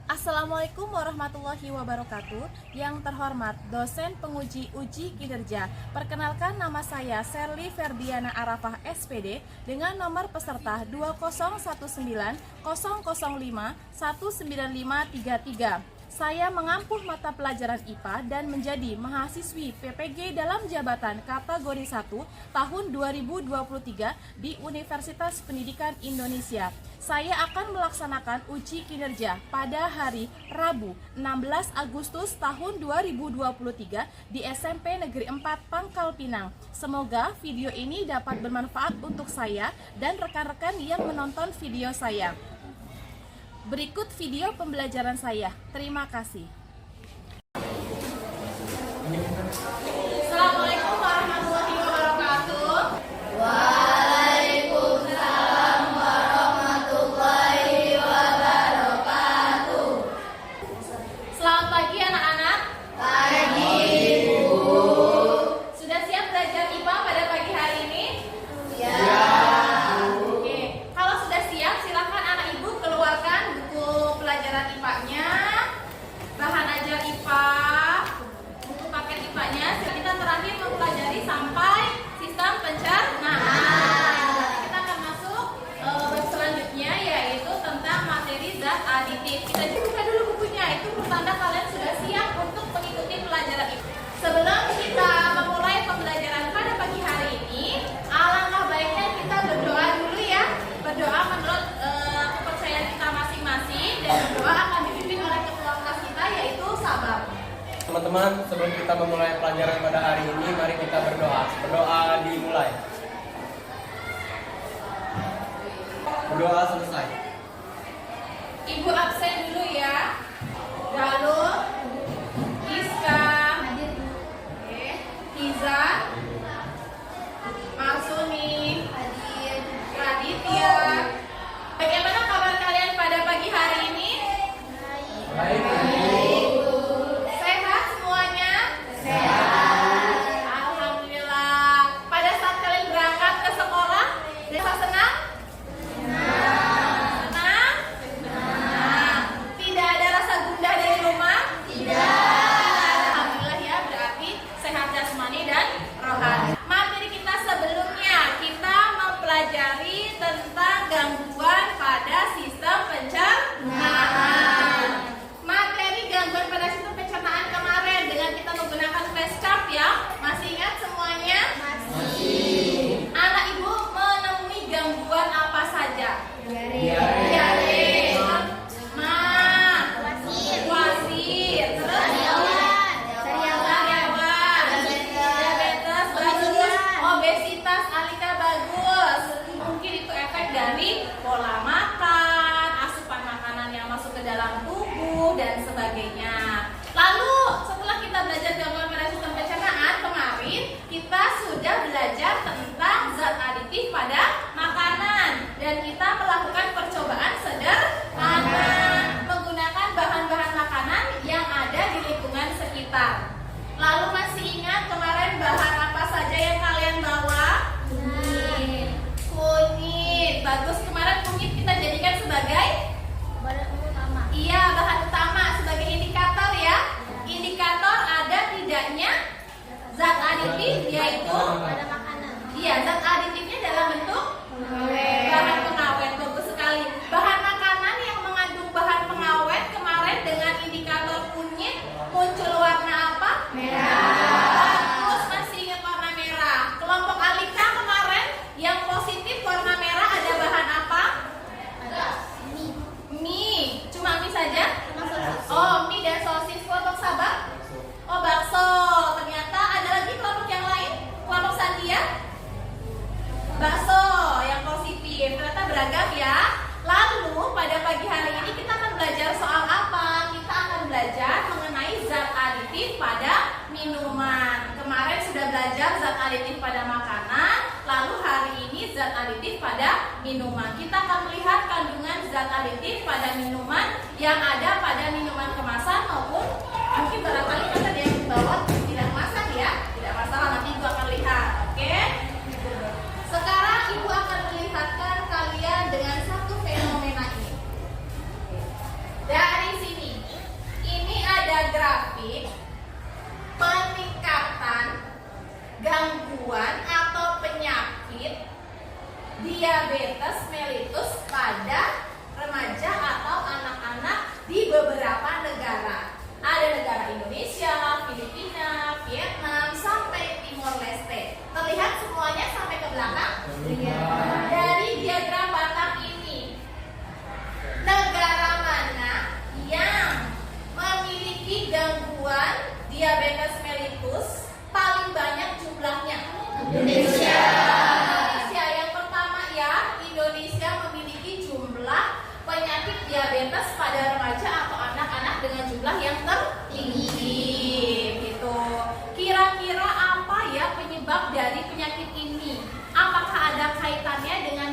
Assalamualaikum warahmatullahi wabarakatuh. Yang terhormat dosen penguji uji kinerja, perkenalkan nama saya Serly Ferdiana Arafah SPD dengan nomor peserta 2019005195533. Saya mengampuh mata pelajaran IPA dan menjadi mahasiswi PPG dalam jabatan kategori 1 tahun 2023 di Universitas Pendidikan Indonesia. Saya akan melaksanakan uji kinerja pada hari Rabu 16 Agustus tahun 2023 di SMP Negeri 4 Pangkal Pinang. Semoga video ini dapat bermanfaat untuk saya dan rekan-rekan yang menonton video saya. Berikut video pembelajaran saya. Terima kasih. Assalamualaikum warahmatullahi wabarakatuh. Waalaikumsalam warahmatullahi wabarakatuh. Selamat pagi anak-anak. Pagi, Bu. Sudah siap belajar IPA pada pagi hari ini? Ya. Oke. Kalau sudah siap, silakan anak ibu keluarkan buku pelajaran IPA-nya, bahan ajar IPA, buku paket IPA-nya. Kita terakhir mempelajari sampai sistem pencernaan. Kita akan masuk bab selanjutnya, yaitu tentang materi zat aditif. Kita buka dulu bukunya, itu pertanda kalian sudah siap untuk mengikuti pelajaran IPA. Sebelum kita memulai pembelajaran pada pagi hari ini, alangkah baiknya kita berdoa dulu ya. Berdoa menurut kepercayaan kita masing-masing, dan berdoa akan dipimpin oleh ketua kelas kita, yaitu Sabab. Teman-teman, sebelum kita memulai pelajaran pada hari ini, mari kita berdoa. Berdoa dimulai. Berdoa selesai. Ibu absen dulu ya. Lalu Iska, Tiza, Marsuni, Raditya. Bagaimana kabar kalian pada pagi hari ini? Baik. Sehat semuanya? Sehat. Alhamdulillah. Pada saat kalian berangkat ke sekolah, rasa senang? Senang. Senang. Tidak ada rasa gundah dari rumah? Tidak. Alhamdulillah ya, berarti sehat jasmani dan rohani. Materi kita sebelumnya, kita mempelajari tentang gangguan pada sistem pencernaan. Materi gangguan pada sistem pencernaan kemarin dengan kita menggunakan flashcard ya. Masih ingat semuanya? Masih. Anak ibu menemui gangguan apa saja? Diare, mah, wasir, terus sariawan, diabetes bagus, obesitas Alika bagus. Mungkin itu efek dari pola makan, asupan makanan yang masuk ke dalam tubuh dan sebagainya. Lalu setelah kita belajar gangguan pada sistem pencernaan kemarin, kita sudah belajar tentang zat aditif pada makanan dan kita melakukan percobaan sederhana menggunakan bahan-bahan makanan yang ada di lingkungan sekitar. Lalu masih ingat kemarin bahan apa saja yang kalian bawa? Kunyit. Bagus, kemarin kunyit kita jadikan sebagai bahan utama sebagai indikator ya. Indikator ada tidaknya zat aditif, yaitu zat aditifnya dalam bentuk bahan pengawet. Bagus sekali. Bahan makanan yang mengandung bahan pengawet kemarin dengan indikator kunyit muncul warna apa? Merah. Bagus, masih ingat warna merah. Kelompok Alika kemarin yang positif warna merah ada bahan apa? Mie. Cuma mie saja? Oh, mie dan sosis. Kelompok Sabah? Oh, bakso. Ternyata ada lagi kelompok yang lain? Kelompok Sandia? Bakso yang positif. Ternyata beragam ya. Lalu pada pagi hari ini kita akan belajar soal apa? Kita akan belajar mengenai zat aditif pada minuman. Kemarin sudah belajar zat aditif pada makanan. Lalu hari ini zat aditif pada minuman. Kita akan melihat kandungan zat aditif pada minuman yang ada pada minuman kemasan maupun mungkin barangkali ada yang bawa tidak kemasan ya. Tidak masalah, nanti gua akan lihat. Oke?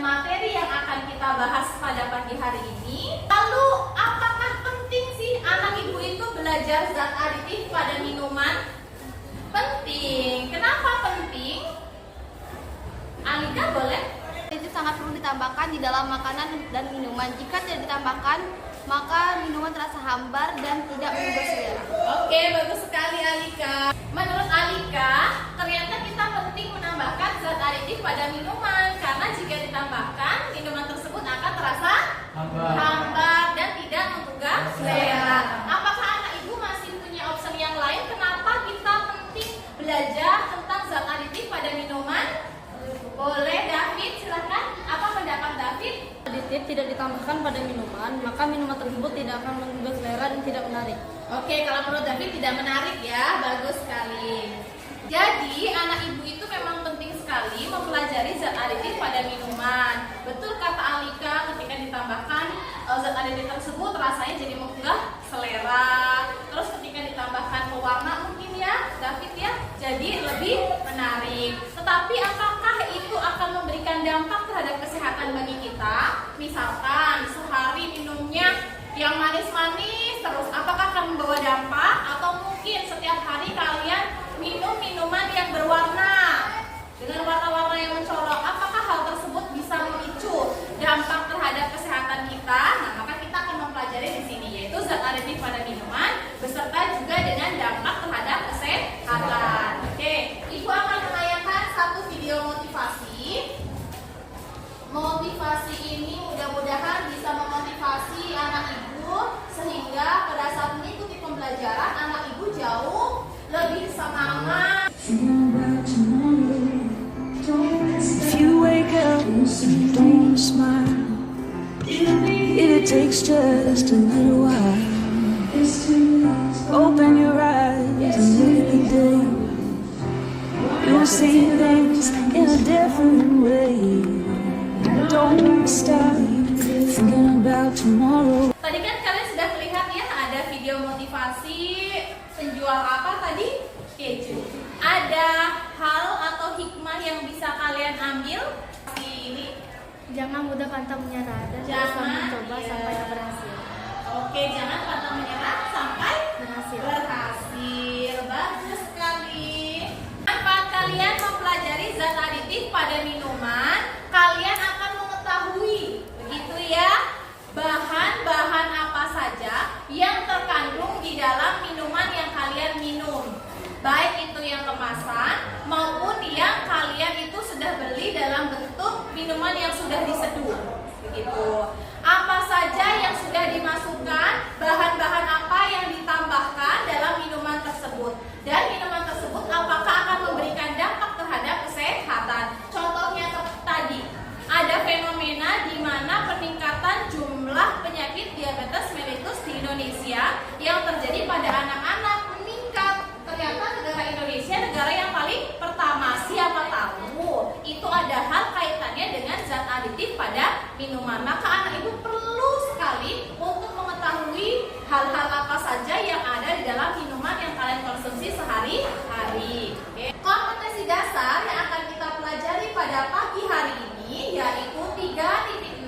materi yang akan kita bahas pada pagi hari ini. Lalu, apakah penting sih anak ibu itu belajar zat aditif pada minuman? Penting. Kenapa penting? Alika boleh? Itu sangat perlu ditambahkan di dalam makanan dan minuman. Jika tidak ditambahkan, maka minuman terasa hambar dan tidak menggugah selera. Oke, bagus sekali Alika. Menurut Alika, ternyata kita penting menambahkan zat aditif pada minuman karena jika ditambahkan, minuman tersebut akan terasa hambar dan tidak menggugah selera. Apakah anak ibu masih punya opsi yang lain? Kenapa kita penting belajar tentang zat aditif pada minuman? Boleh, David, silakan. Apa pendapat David? Aditif tidak ditambahkan pada minuman, maka minuman tersebut tidak akan menggugah selera dan tidak menarik. Oke, kalau menurut David tidak menarik ya, bagus sekali. Jadi, anak ibu itu memang penting sekali mempelajari zat aditif pada minuman. Betul kata Alika, ketika ditambahkan zat aditif tersebut rasanya jadi menggugah selera. Terus ketika ditambahkan pewarna mungkin ya, David ya, jadi lebih menarik. Tetapi apakah itu akan memberikan dampak terhadap kesehatan bagi kita? Misalkan sehari minumnya yang manis-manis terus, apakah akan membawa dampak? Atau mungkin setiap hari kalian minum minuman yang berwarna dengan warna-warna yang mencolok, apakah hal tersebut bisa memicu dampak terhadap kesehatan kita? Nah, maka kita akan mempelajari di sini, yaitu zat aditif pada minuman beserta juga dengan dampak terhadap kesehatan. Oke, Ibu akan menayangkan satu video motivasi. Motivasi ini mudah-mudahan bisa memotivasi anak ibu sehingga pada saat mengikuti pembelajaran anak ibu jauh lebih semangat. If you wake up and don't smile, if it takes just a little while, open your eyes and look at the day. You'll see things in a different way. Don't stop thinking about tomorrow. Tadi kan kalian sudah melihat ya, ada video motivasi penjual apa tadi? Keju. Ada hal atau hikmah yang bisa kalian ambil di ini? Jangan mudah pantang menyerah dan Jangan, mencoba iya. sampai berhasil. Oke, jangan pantang menyerah sampai Berhasil. berhasil. Bagus sekali. Manfaat kalian mempelajari zat aditif pada minuman, kalian akan mengetahui, begitu ya, bahan-bahan apa saja yang terkandung di dalam minuman yang kalian minum. Baik itu yang kemasan maupun yang kalian itu sudah beli dalam bentuk minuman yang sudah diseduh. Begitu. Apa saja yang sudah dimasukkan, bahan-bahan apa yang ditambahkan dalam minuman tersebut. Dan minuman tersebut apakah akan memberikan dampak terhadap kesehatan. Contohnya tadi, ada fenomena di mana peningkatan jumlah penyakit diabetes mellitus di Indonesia yang terjadi pada anak-anak meningkat. Ternyata negara Indonesia negara yang paling pertama. Siapa tahu itu ada hal kaitannya dengan zat aditif pada minuman. Maka anak ibu perlu sekali untuk mengetahui hal-hal apa saja yang ada di dalam minuman yang kalian konsumsi sehari-hari. Oke. Kompetensi dasar yang akan kita pelajari pada pagi hari ini yaitu 3.6,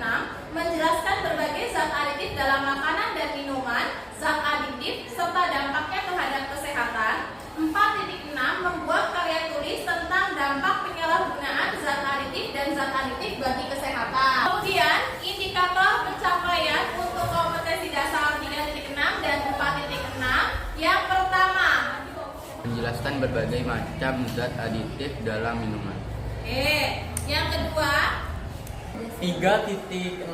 menjelaskan berbagai zat aditif dalam makanan dan minuman, zat aditif serta dampaknya terhadap kesehatan. 4.6, membuat karya tulis tentang dampak penyalahgunaan zat aditif dan zat aditif bagi kesehatan. Kemudian, indikator pencapaian untuk kompetensi dasar 3.6 dan 4.6. Yang pertama, menjelaskan berbagai macam zat aditif dalam minuman. Oke, yang kedua, 3.6.2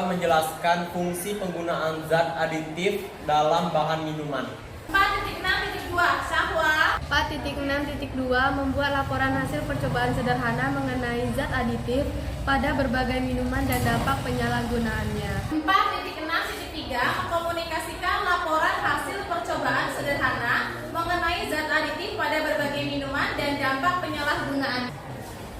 menjelaskan fungsi penggunaan zat aditif dalam bahan minuman. 4.6.2, Syahwa. 4.6.2 membuat laporan hasil percobaan sederhana mengenai zat aditif pada berbagai minuman dan dampak penyalahgunaannya. 4.6.3 mengkomunikasikan laporan hasil percobaan sederhana mengenai zat aditif pada berbagai minuman dan dampak penyalahgunaan.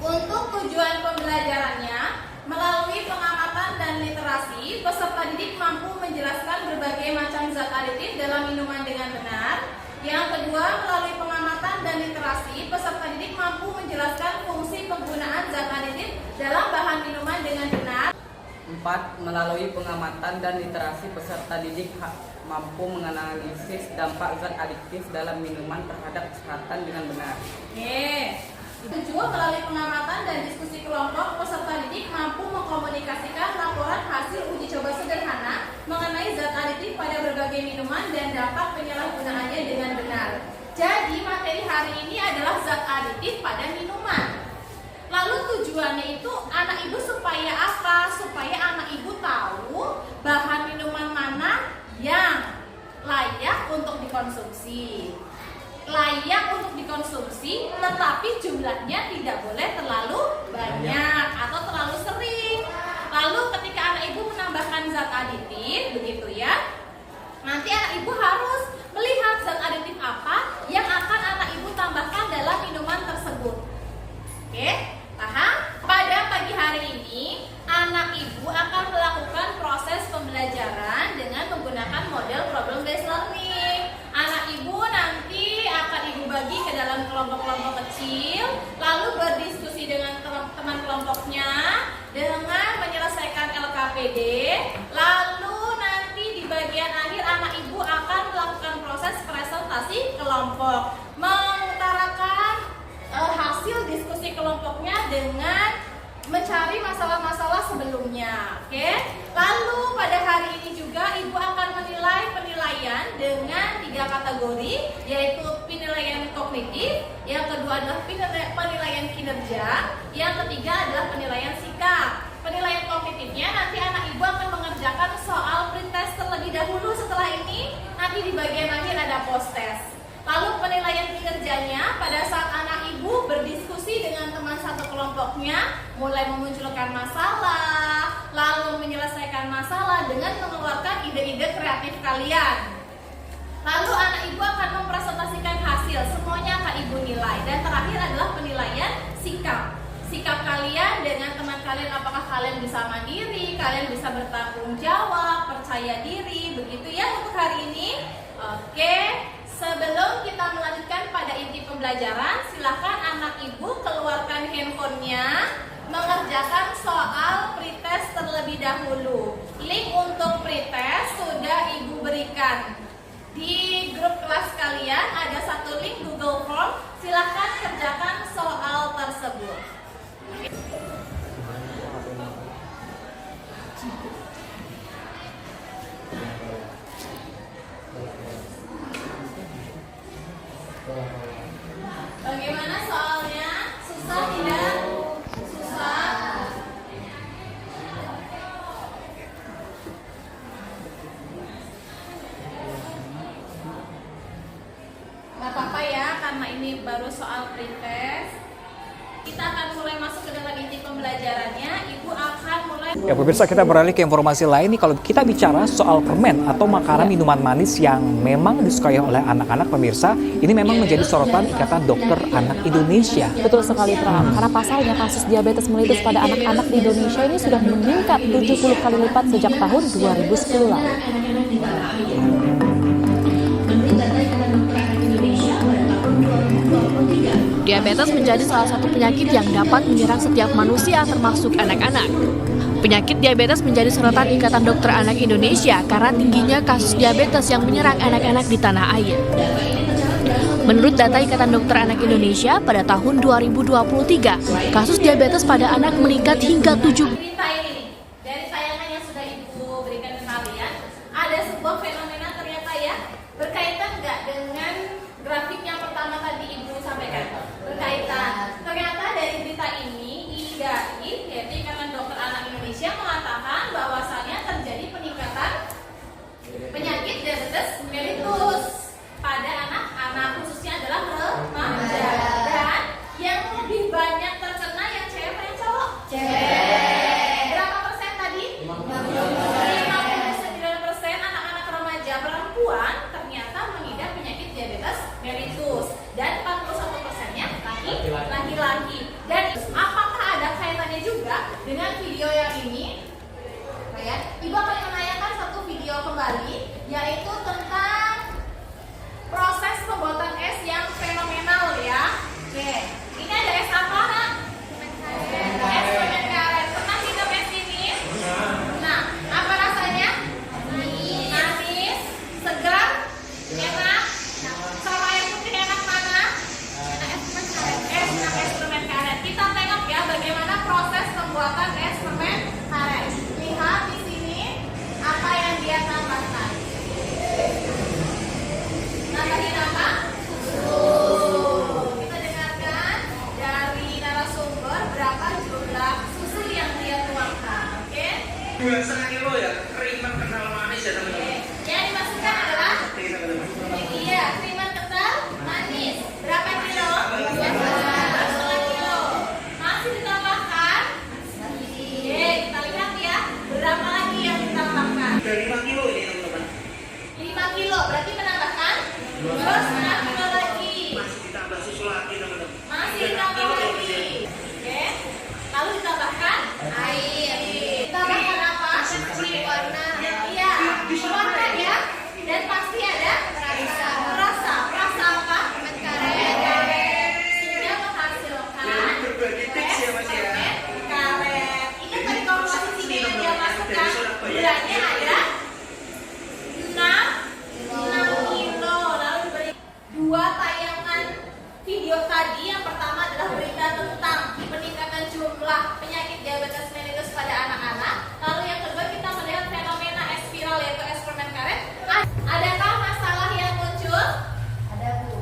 Untuk tujuan pembelajarannya, melalui pengamatan dan literasi, peserta didik mampu menjelaskan berbagai macam zat aditif dalam minuman dengan benar. Yang kedua, melalui pengamatan dan literasi, peserta didik mampu menjelaskan fungsi penggunaan zat aditif dalam bahan minuman dengan benar. 4. Melalui pengamatan dan literasi peserta didik mampu menganalisis dampak zat adiktif dalam minuman terhadap kesehatan dengan benar. Oke. 7. Melalui pengamatan dan diskusi kelompok, peserta didik mampu mengkomunikasikan laporan hasil uji coba sederhana mengenai zat aditif pada berbagai minuman dan dampak penyalahgunaannya dengan benar. Jadi materi hari ini adalah zat aditif pada minuman. Lalu tujuannya itu anak ibu supaya apa? Supaya anak ibu tahu bahan minuman mana yang layak untuk dikonsumsi. Layak untuk dikonsumsi, tetapi jumlahnya tidak boleh terlalu banyak atau terlalu sering. Lalu ketika anak ibu menambahkan zat aditif, begitu ya, nanti anak ibu harus melihat zat aditif apa yang akan anak ibu tambahkan dalam minuman tersebut. Oke, paham? Pada pagi hari ini, anak ibu akan melakukan proses pembelajaran dengan menggunakan model problem based learning. Anak ibu nanti akan ibu bagi ke dalam kelompok-kelompok kecil, lalu berdiskusi dengan teman kelompoknya dengan menyelesaikan LKPD. Lalu nanti di bagian akhir anak ibu akan melakukan proses presentasi kelompok, mengutarakan hasil diskusi kelompoknya dengan mencari masalah-masalah sebelumnya. Oke. Lalu pada hari ini juga ibu akan menilai penilaian dengan 3 kategori, yaitu penilaian kognitif, yang kedua adalah penilaian kinerja, yang ketiga adalah penilaian sikap. Penilaian kognitifnya nanti anak ibu akan mengerjakan soal pretest terlebih dahulu. Setelah ini nanti di bagian akhir ada post test. Lalu penilaian kinerjanya pada saat anak ibu berdiskusi dengan teman satu kelompoknya, mulai memunculkan masalah, lalu menyelesaikan masalah dengan mengeluarkan ide-ide kreatif kalian. Lalu anak ibu akan mempresentasikan hasil, semuanya akan ibu nilai. Dan terakhir adalah penilaian sikap. Sikap kalian dengan teman kalian, apakah kalian bisa mandiri, kalian bisa bertanggung jawab, percaya diri, begitu ya untuk hari ini. Oke. Sebelum kita melanjutkan pada inti pembelajaran, silakan anak ibu keluarkan handphonenya, mengerjakan soal pretest terlebih dahulu. Link untuk pretest sudah ibu berikan di grup kelas kalian. Ada satu link Google Form, silakan kerjakan soal tersebut. Bagaimana soalnya? Susah tidak? Susah? Gak apa-apa ya, karena ini baru soal pretest. Kita akan mulai masuk ke dalam inti pembelajarannya. Ibu akan mulai. Ya pemirsa, kita beralih ke informasi lain nih. Kalau kita bicara soal permen atau makanan minuman manis yang memang disukai oleh anak-anak pemirsa, ini memang menjadi sorotan Ikatan Dokter Anak Indonesia. Betul sekali Pram, karena pasalnya kasus diabetes mellitus pada anak-anak di Indonesia ini sudah meningkat 70 kali lipat sejak tahun 2010 lalu. Diabetes menjadi salah satu penyakit yang dapat menyerang setiap manusia termasuk anak-anak. Penyakit diabetes menjadi sorotan Ikatan Dokter Anak Indonesia karena tingginya kasus diabetes yang menyerang anak-anak di tanah air. Menurut data Ikatan Dokter Anak Indonesia, pada tahun 2023, kasus diabetes pada anak meningkat hingga 7. Berita ini, dari tayangan yang sudah ibu berikan ke kalian, ada sebuah fenomena ternyata ya, berkaitan nggak dengan grafik yang pertama tadi ibu sampaikan? Berkaitan. Ternyata dari berita ini, IDAI, yaitu Ikatan Dokter Anak Indonesia, mengatakan bahwasannya terjadi peningkatan penyakit diabetes mellitus pada anak-anak, khususnya adalah remaja. Dan yang lebih banyak terkena yang cewek atau yang cowok? Cewek. Berapa pembuatan es permen karet. Lihat di sini apa yang dia tambahkan. Nambahin apa? Susu. Kita dengarkan dari narasumber berapa jumlah susu yang dia tuangkan. Oke? 2,5 kilo ya, keriman kental manis ya teman-teman. Yang dimasukkan adalah iya, keriman kental manis. Berapa kilo? 2,5 kilo. Masih ditambahkan? Oke, kita lihat ya. Berapa lagi yang ditambahkan? Udah 5 kilo ini teman-teman. 5 kilo, berarti menambahkan 2,5 kilo lagi. Masih ditambah susu lagi teman-teman. Masih ditambah lagi. Oke. Lalu ditambahkan air. Ditambahkan apa? Warna. Iya, warna ya. Dan pasti ada rasa. Rasa apa? Permen karet. Sehingga menghasilkan Berbagi tips ya Mas ya. permen karet. Ingat tadi komposisinya yang dia masukkan gulanya ada 6 kilo. Lalu diberi 2 tayangan video tadi. Yang pertama adalah berita tentang peningkatan jumlah penyakit diabetes mellitus pada anak-anak. Lalu yang kedua kita melihat fenomena es viral yaitu es permen karet. Adakah masalah yang muncul? Ada Bu.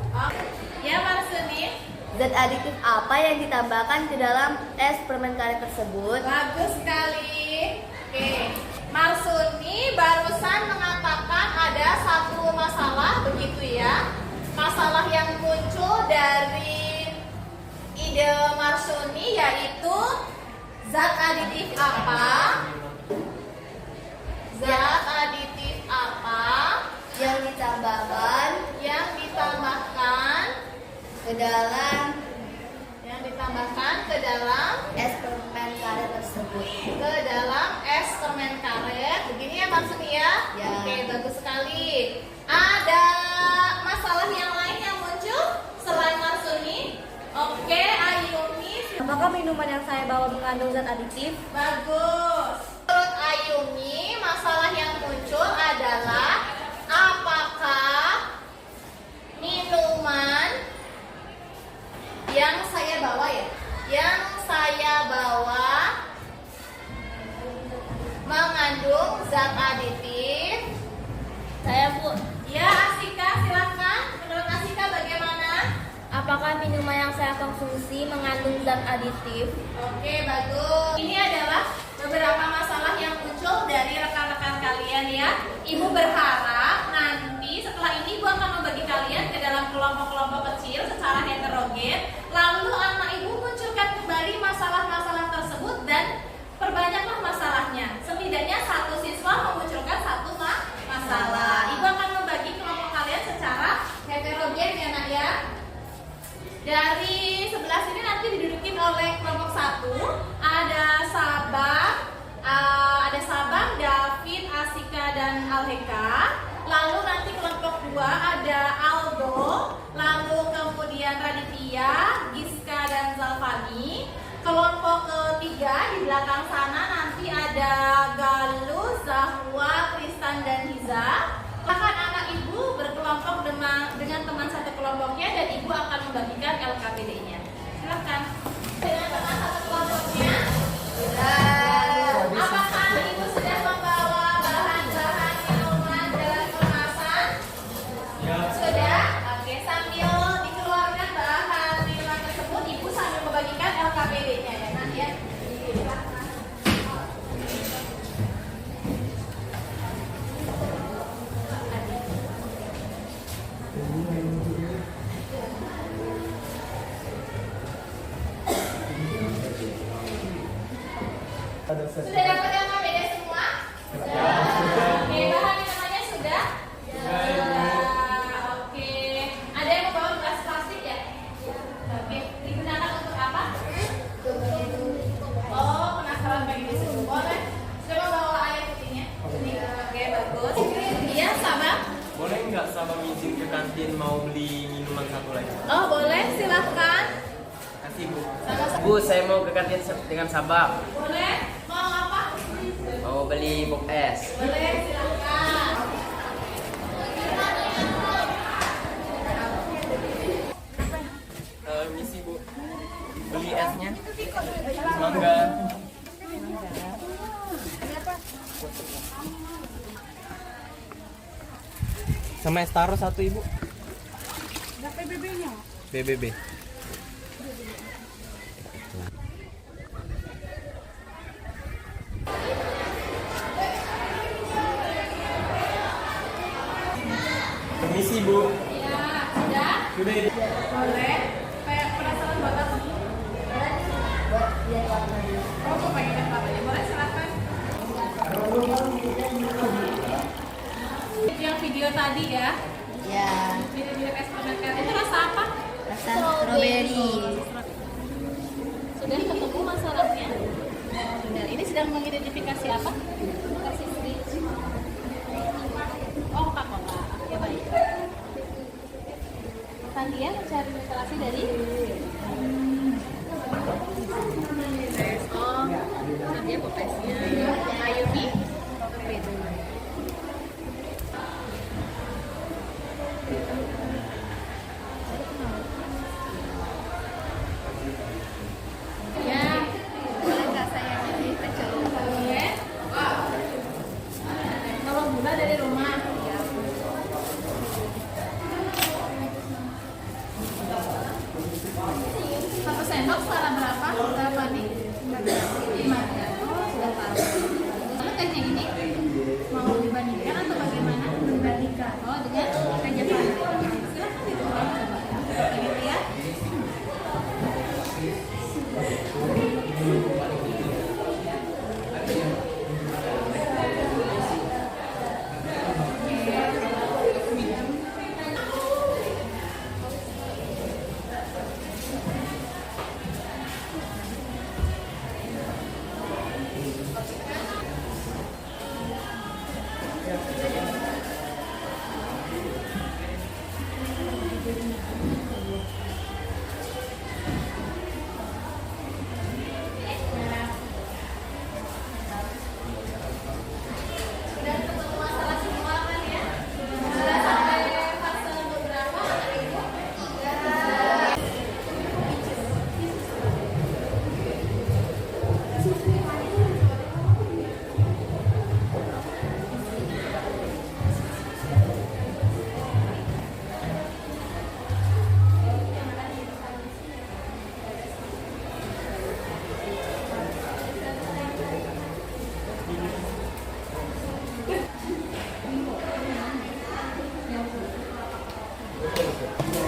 Ya Marsudi. Zat aditif apa yang ditambahkan ke dalam es permen karet tersebut? Bagus sekali. Oke. Marsuni barusan mengatakan ada satu masalah begitu ya. Masalah yang muncul dari ide Marsuni yaitu zat aditif apa? Zat aditif apa Yang ditambahkan ke dalam es permen karet tersebut. ke dalam es permen karet. Begini ya maksudnya ya? Ya. Oke, bagus sekali. Ada masalah yang lain yang muncul selain Marsuni? Oke, Ayumi. Apakah minuman yang saya bawa mengandung zat aditif? Bagus. Menurut Ayumi, masalah yang muncul adalah apakah minuman yang saya bawa ya? Yang saya bawa mengandung zat aditif. Saya Bu. Ya, Asika, silakan. Menurut Asika bagaimana? Apakah minuman yang saya konsumsi mengandung zat aditif? Oke, bagus. Ini adalah beberapa masalah yang muncul dari rekan-rekan kalian ya. Ibu berharap nanti setelah ini Ibu akan membagi kalian ke dalam kelompok-kelompok kecil secara heterogen. Lalu anak Ibu munculkan kembali masalah-masalah tersebut dan perbanyaklah masalahnya. Setidaknya satu siswa memunculkan satu masalah. Ibu akan membagi kelompok kalian secara heterogen ya nak ya. Dari sebelah sini nanti didudukin oleh kelompok 1. Ada Sabang, David, Asika, dan Alheka. Lalu nanti kelompok 2 ada Aldo. Lalu kemudian Raditya, Giska, dan Zalfani. Kelompok ketiga di belakang sana nanti ada Galuh, Zahwa, Tristan, dan Hiza. Akan anak ibu berkelompok dengan teman satu kelompoknya dan ibu akan membagikan LKPD-nya. Silakan. Dengan teman satu kelompoknya. Apakah ibu sudah membawa bahan-bahan minuman dalam kemasan? Ya. Sudah? Oke, sambil dikeluarkan bahan minuman tersebut, ibu sambil membagikan LKPD-nya ya, Nak ya. Silakan. Sudah dapat LKPD semua? Sudah. Oke, bahan minumannya sudah? Sudah. Oke. Ada yang membawa gelas plastik ya? Oke. Digunakan untuk apa? Oh, penasaran pengen disuruh. Boleh. Sudah membawa air putihnya? Oke, bagus. Iya, sama. Boleh nggak Sabang izin ke kantin mau beli minuman satu lagi? Oh, boleh. Silahkan. Kasih Bu. Sama-sama. Bu, saya mau ke kantin dengan Sabang. Boleh. Mau apa? Mau beli box es. Boleh, silakan. Misi Bu. Beli esnya. Mangga. Sama Estaro 1 Ibu. BBB-nya. BBB. Permisi Bu. Ya, sudah? Sudah ini. Boleh. Kayak penasaran buat apa? Oh, mau pengen ikan papanya. Boleh, silakan. Yang video tadi ya? Ya, Video eksperimen itu rasa apa? rasa strawberry. Sudah ketemu masalahnya? Sudah. Ini sedang mengidentifikasi apa? Kasih switch. Oh, Coca-Cola. Oke, baik. Sandia mencari instalasi dari oh, Sandia potesnya. Ayumi torpedo. Ya, Boleh nggak saya jadi pencoba? boleh. Kalau gula dari rumah. Ya. Satu sendok setara berapa? Berapa nih? 5. Oh, sudah tahu. Lalu tehnya ini mau dibandingkan atau bagaimana? Dibandingkan. Oh, dengan tehnya panas. Silahkan dicoba. Gitu ya. Sudah ketemu masalah semua kan ya? Sudah sampai fase beberapa anak ibu? 3.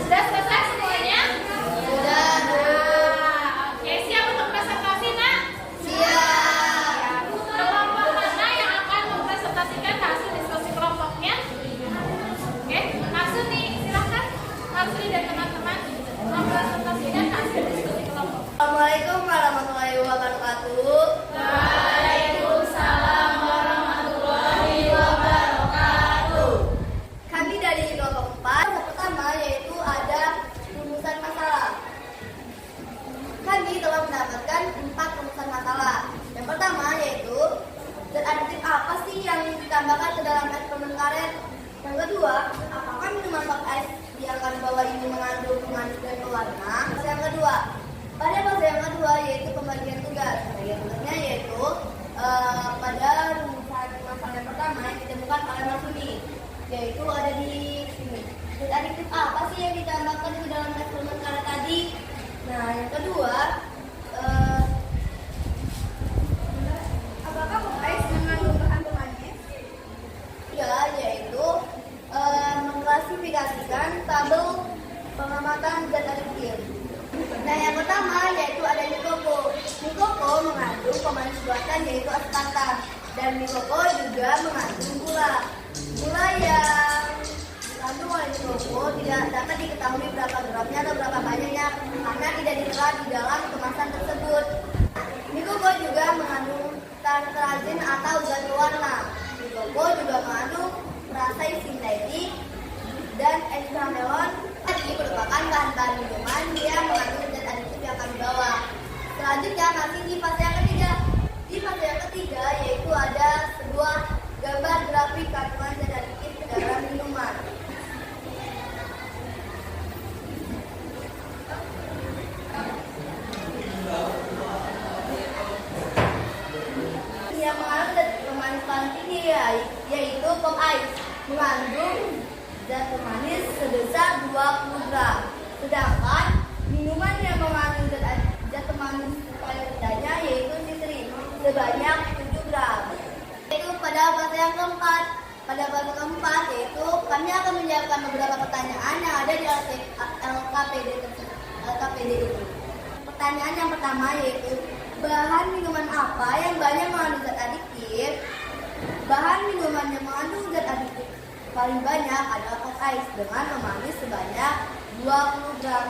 Sudah selesai semuanya? Sudah. Oke, siap untuk presentasi, Nak? Siap. Kelompok mana yang akan mempresentasikan hasil diskusi kelompoknya? Oke, Marsuni, silakan. Marsuni dan teman-teman mempresentasikan hasil diskusi kelompok. Assalamualaikum warahmatullahi wabarakatuh. Waalaikumsalam warahmatullahi wabarakatuh. Kami dari kelompok 4, yang pertama yaitu ada rumusan masalah. Kami telah mendapatkan 4 rumusan masalah. Yang pertama yaitu zat aditif apa sih yang ditambahkan ke dalam es permen karet? Yang kedua, apakah minuman pop ice yang kami bawa ini mengandung pemanis dan pewarna? Yang kedua, pada fase yang kedua yaitu pembagian tugas. Pembagian tugasnya yaitu pada rumusan masalah yang pertama yang ditemukan oleh Marsuni, yaitu ada di sini. Zat aditif apa sih yang ditambahkan ke dalam es permen karet tadi? Nah, yang kedua, apakah pop ice mengandung bahan pemanis? Ya, yaitu mengklasifikasikan tabel pengamatan zat aditif. Nah, yang pertama yaitu ada mikoko. Mikoko mengandung pemanis buatan yaitu aspartam, dan mikoko juga mengandung gula. Gula yang dikandung oleh mikoko tidak dapat diketahui berapa gramnya atau berapa banyaknya karena tidak ditera di dalam kemasan tersebut. Mikoko juga mengandung tartrazin atau zat pewarna. Mikoko juga mengandung perasai sintetik dan ekstramelon. Tadi merupakan bahan-bahan minuman yang mengandung zat aditif yang kami bawa. Selanjutnya masih di fase yang ketiga. Di fase yang ketiga yaitu ada sebuah gambar grafik kandungan zat aditif dalam minuman. Yang mengandung zat pemanis paling yaitu pop ice, mengandung zat pemanis sebesar 20 gram. Sedangkan minuman yang mengandung zat pemanis paling rendahnya yaitu citrin sebanyak 7 gram. Itu pada fase yang keempat. Pada fase keempat yaitu kami akan menjawabkan beberapa pertanyaan yang ada di LKPD itu. Pertanyaan yang pertama yaitu bahan minuman apa yang banyak mengandung zat adiktif? Bahan minuman yang mengandung zat adiktif paling banyak adalah pop ice dengan pemanis sebanyak 20 gram.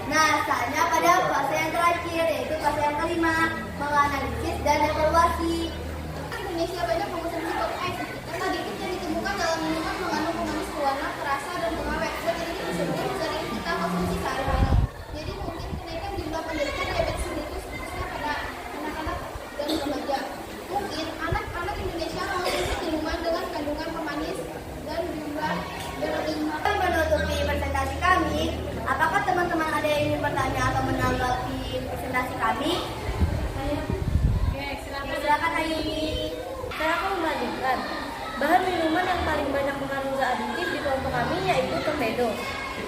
Nah, saatnya pada fase yang terakhir yaitu fase yang kelima, menganalisis dan evaluasi. Indonesia banyak mengonsumsi pop ice. Adiktif yang ditemukan dalam minuman mengandung pemanis berwarna, terasa, dan pengawet. Dan ini tersebut sering kita konsumsi sehari-hari. Jadi mungkin kenaikan jumlah penderita diabetes mellitus khususnya pada anak-anak dan remaja. Mungkin anak-anak Indonesia mengonsumsi minuman dengan kandungan pemanis dan jumlah berlebih. Menutupi presentasi kami, apakah teman-teman ada yang ingin bertanya atau menanggapi presentasi kami? Silakan Ayuni. Saya akan melanjutkan. Bahan minuman yang paling banyak mengandung zat adiktif di kelompok kami yaitu torpedo.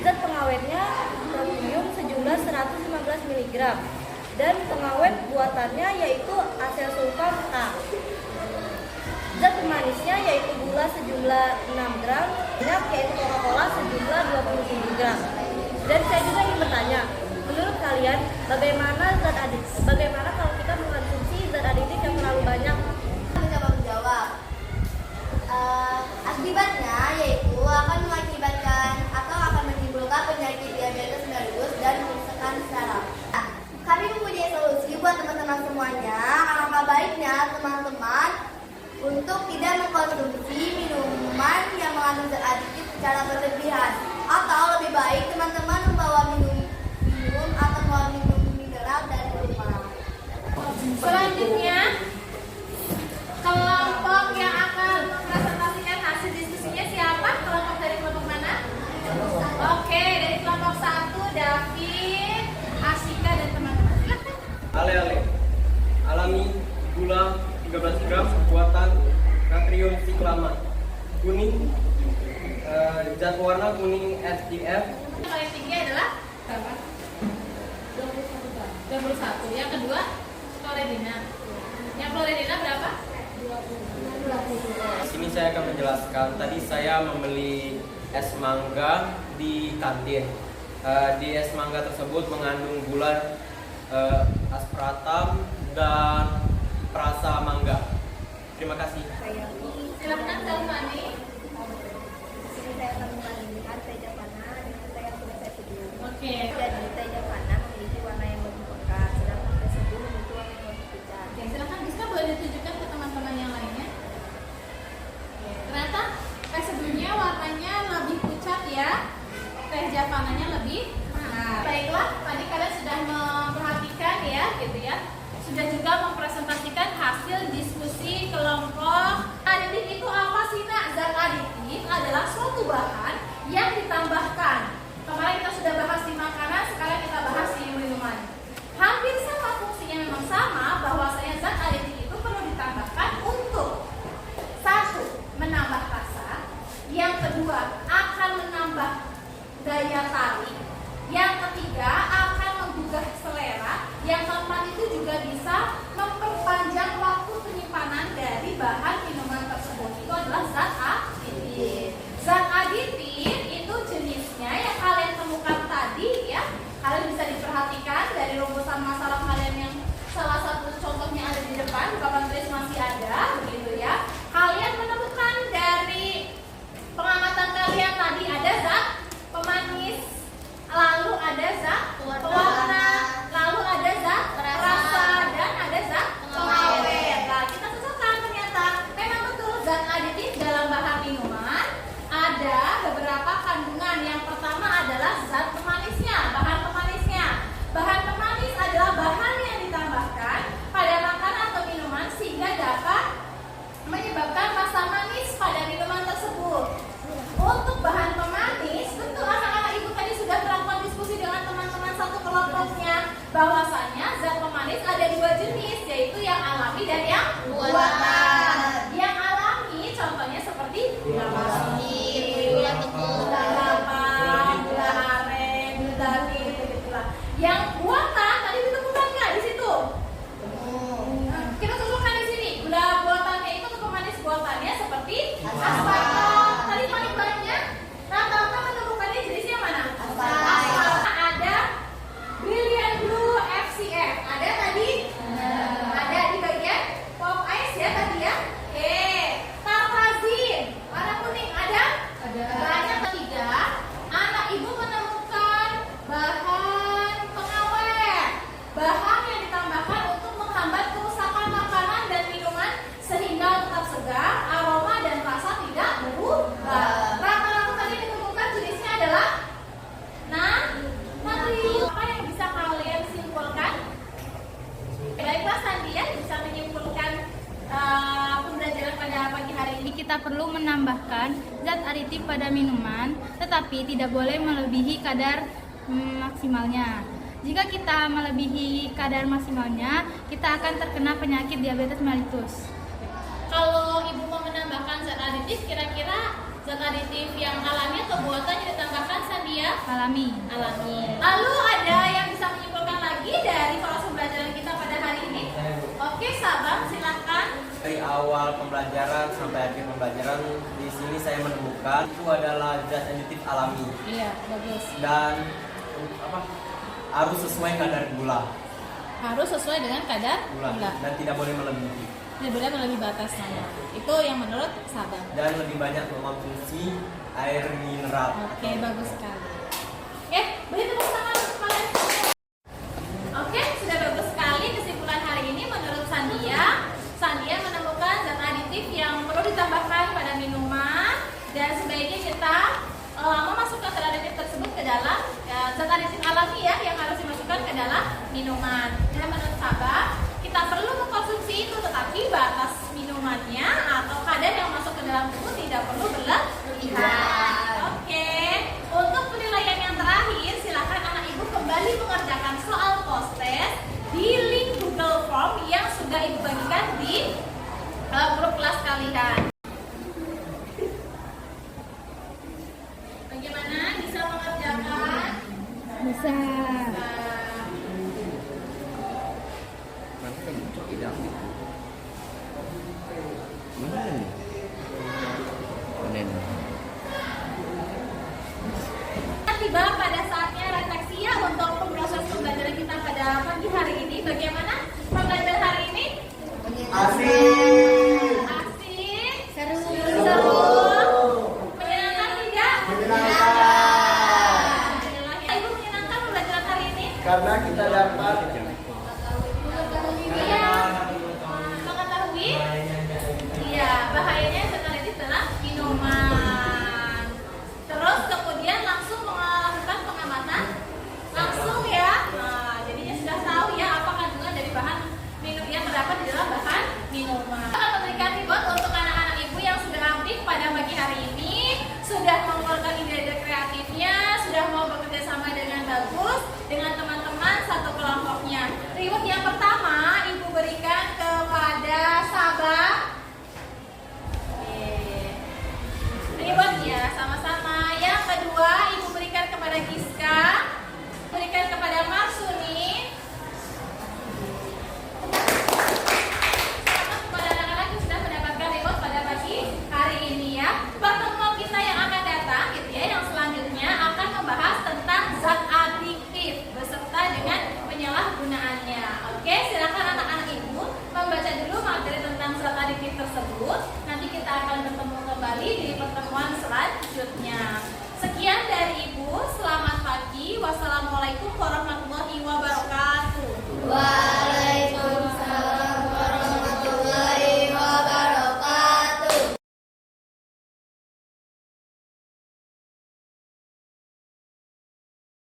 Zat pengawetnya kromium sejumlah 115 mg dan pengawet buatannya yaitu asil sulfat K. Zat pemanisnya yaitu gula sejumlah 6 gram, minyak yaitu Coca-Cola sejumlah 27 gram. Dan saya juga ingin bertanya, menurut kalian bagaimana kalau kita mengonsumsi zat adiktif yang terlalu banyak? Mencoba menjawab. Akibatnya yaitu akan mengakibatkan atau akan menimbulkan penyakit diabetes mellitus dan kerusakan saraf. Kami mempunyai solusi buat teman-teman semuanya. Alangkah baiknya teman-teman untuk tidak mengkonsumsi minuman yang mengandung zat adiktif secara berlebihan, atau lebih baik teman-teman membawa minum atau membawa minum mineral dari rumah. Selanjutnya, kelompok yang akan mempresentasikan hasil diskusinya siapa? Kelompok dari kelompok mana? Oke, dari kelompok 1, David, Asika, dan teman-teman. Silakan. Ale-ale. Alami gula 13 gram buatan natrium siklamat. Kuning, zat warna kuning SDF. Yang paling tinggi adalah berapa? 21. Yang kedua, kloridina. Yang kloridina berapa? 20. Di sini saya akan menjelaskan. Tadi saya membeli es mangga di kantin. Di es mangga tersebut mengandung gula aspartam dan perasa mangga. Terima kasih. Silakan Salmani. Di sini saya akan membandingkan teh Japana dengan teh yang sudah saya sebut. Oke. Jadi teh Japana memiliki warna yang lebih pekat, sedangkan teh seduh memiliki warna yang lebih pucat. Oke, silakan Rizka boleh ditunjukkan ke teman-teman yang lainnya. Oke, ternyata teh sebelumnya warnanya lebih pucat ya. Teh Japananya lebih. Nah, baiklah, tadi kalian sudah memperhatikan ya, gitu ya. Sudah juga mempresentasikan hasil diskusi kelompok. Aditif itu apa sih, Nak? Zat aditif adalah suatu bahan yang ditambahkan. Kemarin kita sudah bahas di makanan, sekarang kita bahas di minuman. Hampir sama fungsinya, memang sama, bahwasanya zat aditif itu perlu ditambahkan untuk satu, menambah rasa, yang kedua akan menambah daya tarik, yang ketiga akan menggugah selera, yang keempat itu juga bisa memperpanjang waktu penyimpanan dari bahan minuman tersebut. Itu adalah zat aditif. Zat aditif itu jenisnya yang kalian temukan tadi ya. Kalian bisa diperhatikan dari rumusan masalah kalian yang salah satu contohnya ada di depan, papan tulis masih ada, begitu ya. Kalian menemukan dari pengamatan kalian tadi ada zat pemanis, lalu ada zat pewarna, lalu ada zat rasa, dan ada zat pengawet. Nah, kita cocokkan ternyata memang betul zat aditif dalam bahan minuman ada beberapa kandungan. Yang pertama adalah zat pemanisnya, bahan pemanisnya. Bahan pemanis adalah bahan yang ditambahkan pada makanan atau minuman sehingga dapat menyebabkan rasa manis pada minuman tersebut. Untuk bahan pemanis, tentu anak-anak ibu tadi sudah melakukan diskusi dengan teman-teman satu kelompoknya bahwasanya zat pemanis ada dua jenis, yaitu yang alami dan yang buatan. Yang alami bisa menyimpulkan pembelajaran pada pagi hari ini? Kita perlu menambahkan zat aditif pada minuman, tetapi tidak boleh melebihi kadar maksimalnya. Jika kita melebihi kadar maksimalnya, kita akan terkena penyakit diabetes mellitus. Kalau ibu mau menambahkan zat aditif, kira-kira zat aditif yang alami atau buatan yang ditambahkan, Sandia? Alami. Lalu ada yang bisa menyimpulkan lagi dari proses pembelajaran kita pada hari ini? Oke, Sabang, silakan. Dari awal pembelajaran sampai akhir pembelajaran di sini saya menemukan itu adalah zat aditif alami. Iya, bagus. Dan harus sesuai kadar gula. Harus sesuai dengan kadar gula. Dan tidak boleh melebihi. Tidak boleh melebihi batasnya. Itu yang menurut Sabang. Dan lebih banyak mengkonsumsi air mineral. Oke, bagus sekali. Oke, beri tepuk tangan untuk kalian semua. Oke, sudah bagus sekali kesimpulan hari ini menurut Sandia. Sandia menemukan zat aditif yang perlu ditambahkan pada minuman dan sebaiknya kita memasukkan zat aditif tersebut ke dalam zat aditif alami ya yang harus dimasukkan ke dalam minuman. Dan menurut Sabang, kita perlu mengkonsumsi itu, tetapi batas minumannya atau kadar yang masuk ke dalam tubuh tidak perlu berlebihan. Oke, untuk penilaian yang terakhir, silakan anak ibu kembali mengerjakan soal post test di link Google Form yang sudah ibu bagikan di grup kelas kalian. Bagaimana bisa mengerjakan? Bisa. Tiba pada saatnya refleksi ya untuk proses pembelajaran kita pada pagi hari ini. Bagaimana pembelajaran hari ini? Asik. Asik. Seru. Menyenangkan tidak? Menyenangkan. Ibu menyenangkan pembelajaran hari ini? Karena kita dapat Mengetahui? Iya, bahayanya zat aditif dalam minuman. Terus kemudian langsung melakukan pengamatan langsung ya. Nah, jadinya sudah tahu ya apa kandungan dari bahan minum yang terdapat di dalam bahan minuman. Akan memberikan reward untuk anak-anak ibu yang sudah aktif pada pagi hari ini, sudah mengeluarkan ide-ide kreatifnya, sudah mau bekerja sama dengan bagus dengan teman-teman satu kelompoknya. Reward yang pertama ibu berikan kepada Sabang. Reward ya, sama-sama. Yang kedua ibu berikan kepada Giska, berikan kepada Marsuni. Selamat kepada anak-anak yang sudah mendapatkan reward pada pagi hari ini ya. Pertemuan kita yang akan datang gitu ya, yang selanjutnya akan membahas tentang zat adiktif beserta dengan penyalahgunaannya. Oke, silakan anak-anak ibu membaca dulu materi tentang zat adiktif tersebut. Nanti kita akan bertemu kembali di pertemuan selanjutnya. Sekian dari ibu, selamat pagi. Wassalamualaikum warahmatullahi wabarakatuh.